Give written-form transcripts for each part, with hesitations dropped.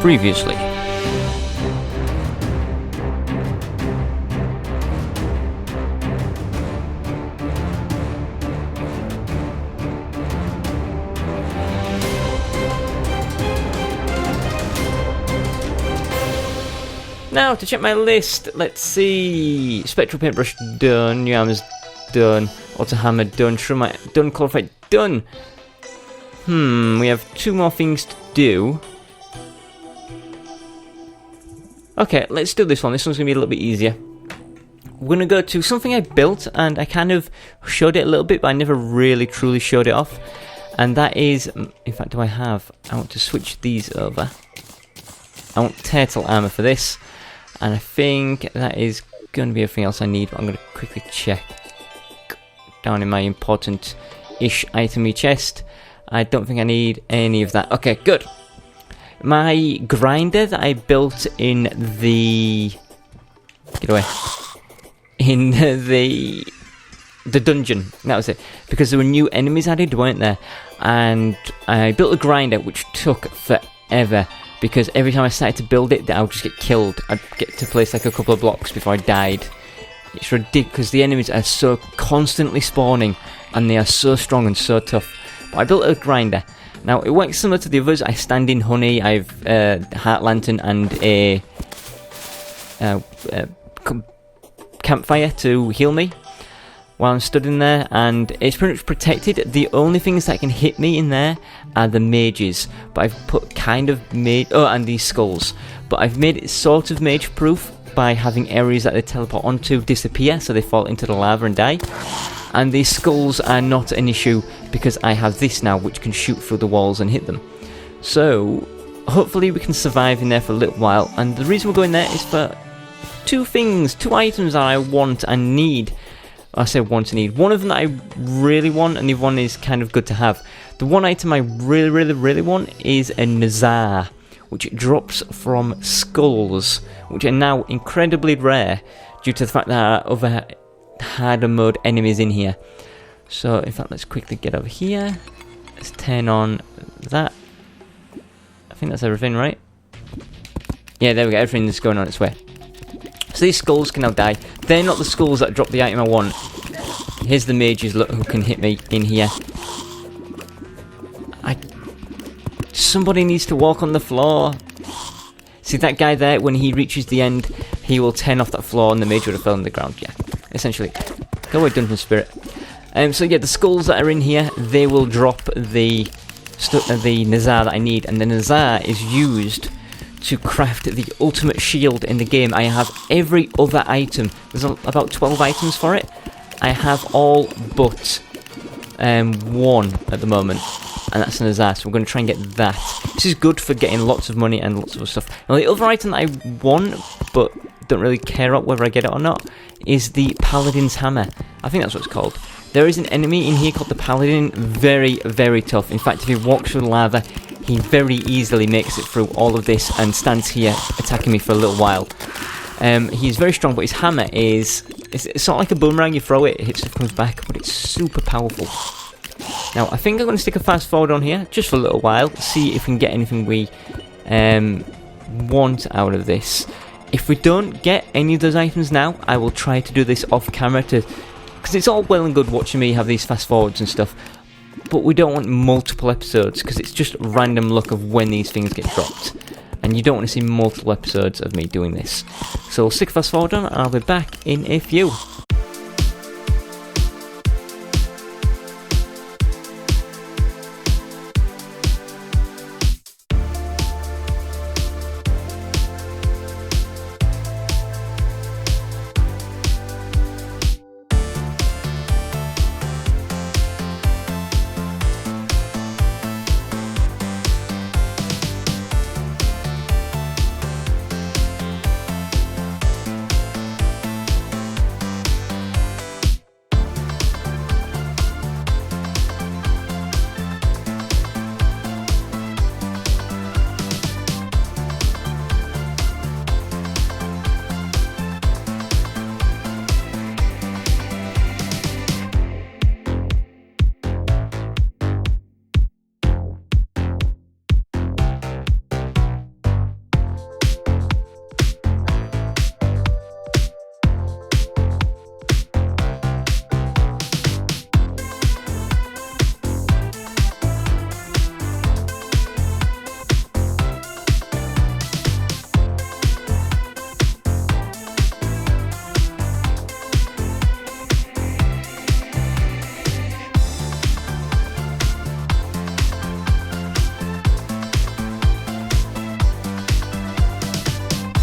Previously. Now, to check my list, let's see. Spectral Paintbrush done, New Armor's done, Auto Hammer done, Shrumite done, Qualified done. We have 2 more things to do. Okay, let's do this one. This one's going to be a little bit easier. We're going to go to something I built, and I kind of showed it a little bit, but I never really truly showed it off. And that is, in fact, I want to switch these over. I want Turtle Armor for this. And I think that is going to be everything else I need. But I'm going to quickly check down in my important-ish itemy chest. I don't think I need any of that. Okay, good. My grinder that I built in the... Get away. In the dungeon. That was it. Because there were new enemies added, weren't there? And I built a grinder which took forever. Because every time I started to build it, I would just get killed. I'd get to place like a couple of blocks before I died. It's ridiculous because the enemies are so constantly spawning and they are so strong and so tough. But I built a grinder. Now, it works similar to the others. I stand in honey, I have heart lantern and a campfire to heal me while I'm stood in there, and it's pretty much protected. The only things that can hit me in there are the mages, but I've put kind of mage... Oh, and these skulls. But I've made it sort of mage-proof by having areas that they teleport onto disappear, so they fall into the lava and die. And these skulls are not an issue, because I have this now, which can shoot through the walls and hit them. So, hopefully we can survive in there for a little while, and the reason we're going there is for 2 items that I want and need. I say want and need. One of them that I really want, and the other one is kind of good to have. The one item I really want is a Nazar, which drops from skulls, which are now incredibly rare due to the fact that there are other harder mode enemies in here. So, in fact, let's quickly get over here. Let's turn on that. I think that's everything, right? Yeah, there we go. Everything's going on its way. So these skulls can now die. They're not the skulls that drop the item I want. Here's the mages, look, who can hit me in here. Somebody needs to walk on the floor. See that guy there? When he reaches the end, he will turn off that floor and the mage would have fell on the ground. Yeah, essentially. Go away, Dungeon Spirit. So yeah, the skulls that are in here, they will drop the Nazar that I need. And the Nazar is used to craft the ultimate shield in the game. I have every other item. There's about 12 items for it. I have all but 1 at the moment, and that's an Nazar, so we're going to try and get that. This is good for getting lots of money and lots of other stuff. Now the other item that I want, but don't really care about whether I get it or not, is the Paladin's Hammer. I think that's what it's called. There is an enemy in here called the Paladin, very, very tough. In fact, if he walks through the lava, he very easily makes it through all of this and stands here attacking me for a little while. He's very strong, but his hammer is... It's not like a boomerang, you throw it, it hits, it comes back, but it's super powerful. Now, I think I'm going to stick a fast forward on here, just for a little while, see if we can get anything we want out of this. If we don't get any of those items now, I will try to do this off camera because it's all well and good watching me have these fast forwards and stuff, but we don't want multiple episodes because it's just random luck of when these things get dropped, and you don't want to see multiple episodes of me doing this. So we'll stick fast forward on, and I'll be back in a few.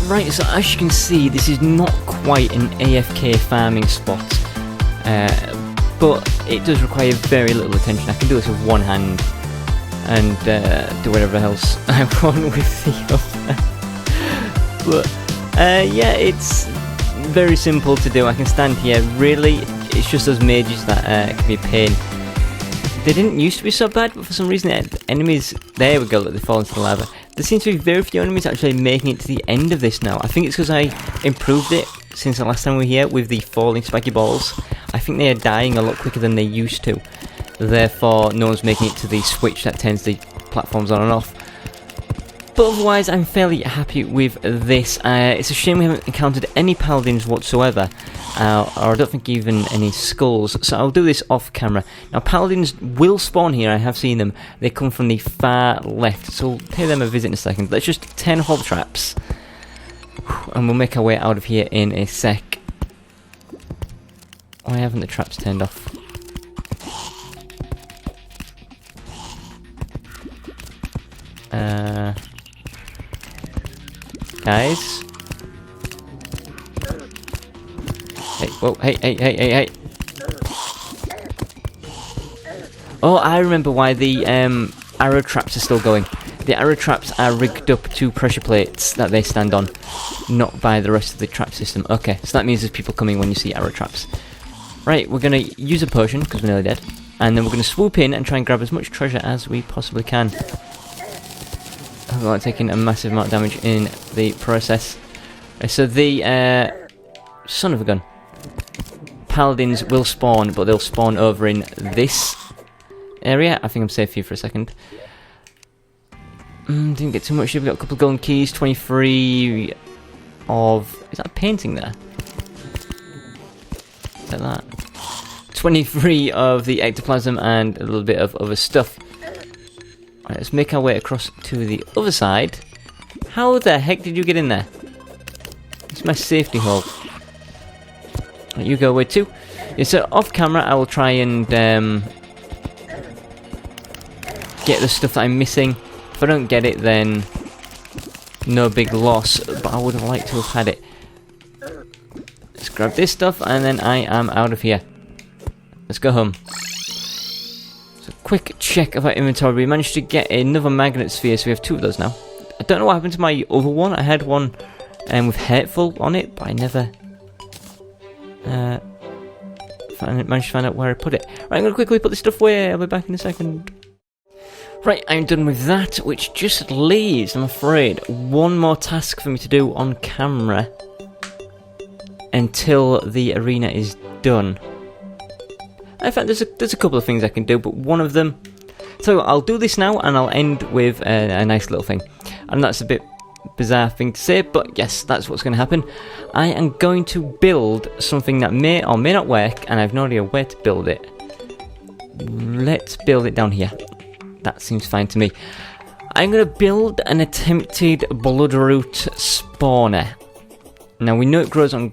Right, so as you can see, this is not quite an AFK farming spot, but it does require very little attention. I can do this with one hand and do whatever else I want with the other. But yeah, it's very simple to do. I can stand here. Really, it's just those mages that can be a pain. They didn't used to be so bad, but for some reason enemies, there we go, look, they fall into the lava. There seems to be very few enemies actually making it to the end of this now. I think it's because I improved it since the last time we were here with the falling spiky balls. I think they are dying a lot quicker than they used to. Therefore, no one's making it to the switch that turns the platforms on and off. But otherwise, I'm fairly happy with this. It's a shame we haven't encountered any paladins whatsoever, or I don't think even any skulls, so I'll do this off camera. Now, paladins will spawn here, I have seen them. They come from the far left, so we'll pay them a visit in a second. Let's just 10 hob traps, and we'll make our way out of here in a sec. Why haven't the traps turned off? Guys. Hey, whoa, hey. Oh, I remember why the arrow traps are still going. The arrow traps are rigged up to pressure plates that they stand on, not by the rest of the trap system. Okay, so that means there's people coming when you see arrow traps. Right, we're going to use a potion, because we're nearly dead, and then we're going to swoop in and try and grab as much treasure as we possibly can. I'm like taking a massive amount of damage in the process. So the son of a gun, paladins will spawn, but they'll spawn over in this area. I think I'm safe here for a second. Didn't get too much. We've got a couple of golden keys, 23 of... Is that a painting there? Like that. 23 of the ectoplasm and a little bit of other stuff. Right, let's make our way across to the other side. How the heck did you get in there? It's my safety hole. Right, you go away too. Yeah, so off camera I will try and get the stuff that I'm missing. If I don't get it, then no big loss, but I would have liked to have had it. Let's grab this stuff and then I am out of here. Let's go home. Quick check of our inventory. We managed to get another magnet sphere, so we have 2 of those now. I don't know what happened to my other one. I had one with Hateful on it, but I never managed to find out where I put it. Right, I'm going to quickly put this stuff away. I'll be back in a second. Right, I'm done with that, which just leaves, I'm afraid, one more task for me to do on camera until the arena is done. In fact, there's a couple of things I can do, but one of them... So I'll do this now, and I'll end with a nice little thing. And that's a bit bizarre thing to say, but yes, that's what's going to happen. I am going to build something that may or may not work, and I've no idea where to build it. Let's build it down here. That seems fine to me. I'm going to build an attempted Bloodroot spawner. Now, we know it grows on...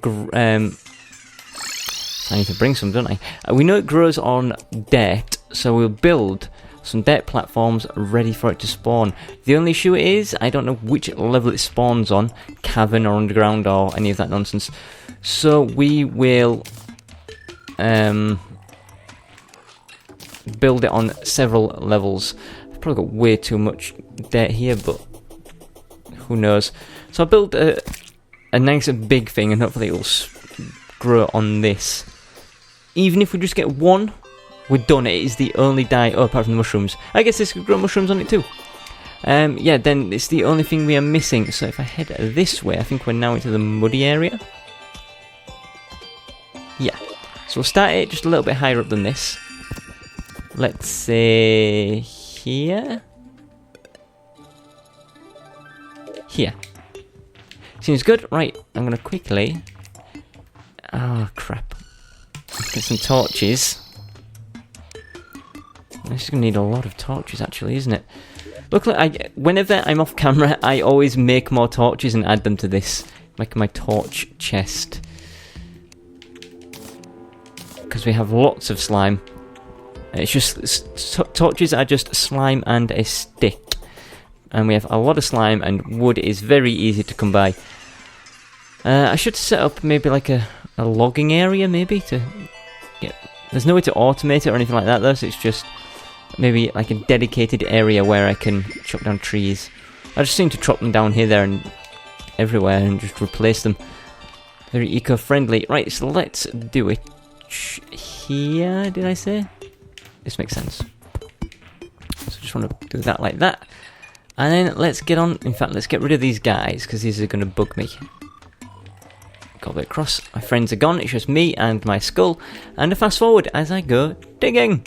I need to bring some, don't I? We know it grows on dirt, so we'll build some dirt platforms ready for it to spawn. The only issue is, I don't know which level it spawns on, cavern or underground or any of that nonsense. So we will build it on several levels. I've probably got way too much dirt here, but who knows. So I'll build a nice big thing and hopefully it will grow on this. Even if we just get one, we're done. It is the only dye, oh, apart from the mushrooms. I guess this could grow mushrooms on it too. Yeah, then it's the only thing we are missing. So if I head this way, I think we're now into the muddy area. Yeah. So we'll start it just a little bit higher up than this. Let's say here. Here. Seems good. Right, I'm going to quickly... Oh, crap. Get some torches. This is going to need a lot of torches, actually, isn't it? Look, whenever I'm off camera, I always make more torches and add them to this. Like my torch chest. Because we have lots of slime. It's just... torches are just slime and a stick. And we have a lot of slime, and wood is very easy to come by. I should set up maybe like a logging area, maybe, to get... There's no way to automate it or anything like that, though, so it's just maybe like a dedicated area where I can chop down trees. I just seem to chop them down here, there, and everywhere, and just replace them. Very eco-friendly. Right, so let's do it here, did I say? This makes sense. So just want to do that like that. And then let's get on... In fact, let's get rid of these guys, because these are going to bug me. Got a bit across. My friends are gone. It's just me and my skull. And a fast forward as I go digging.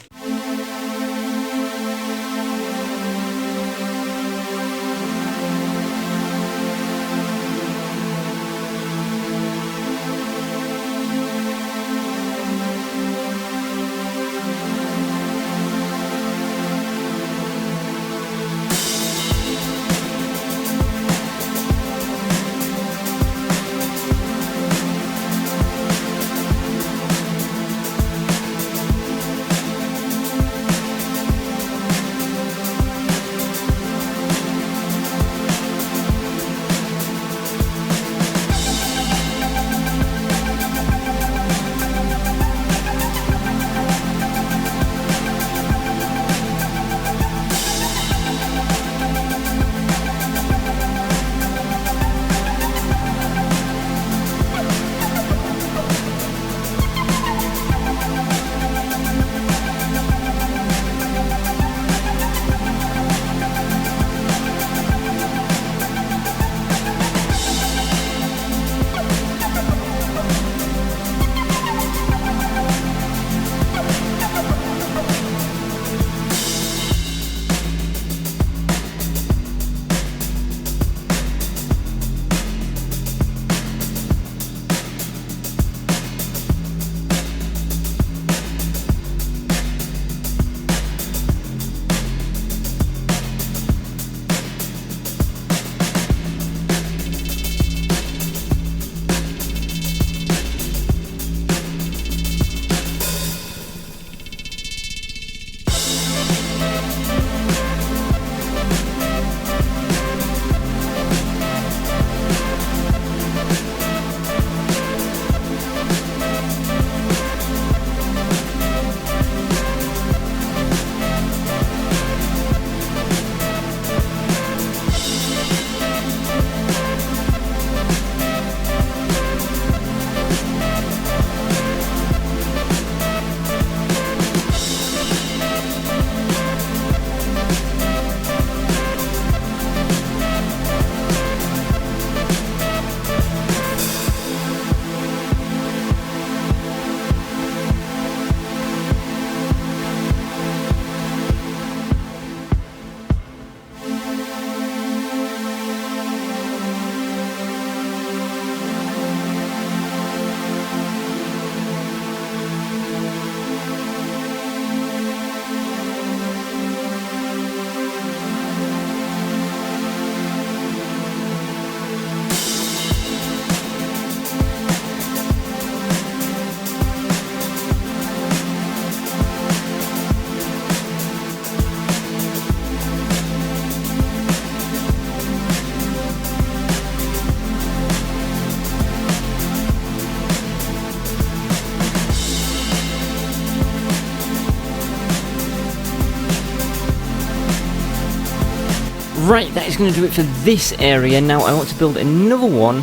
Right, that is going to do it for this area. Now I want to build another one,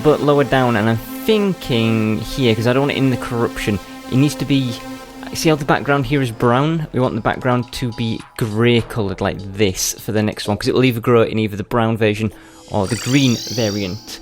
but lower down, and I'm thinking here, because I don't want it in the corruption, it needs to be... See how the background here is brown? We want the background to be grey coloured like this for the next one, because it will either grow in either the brown version or the green variant.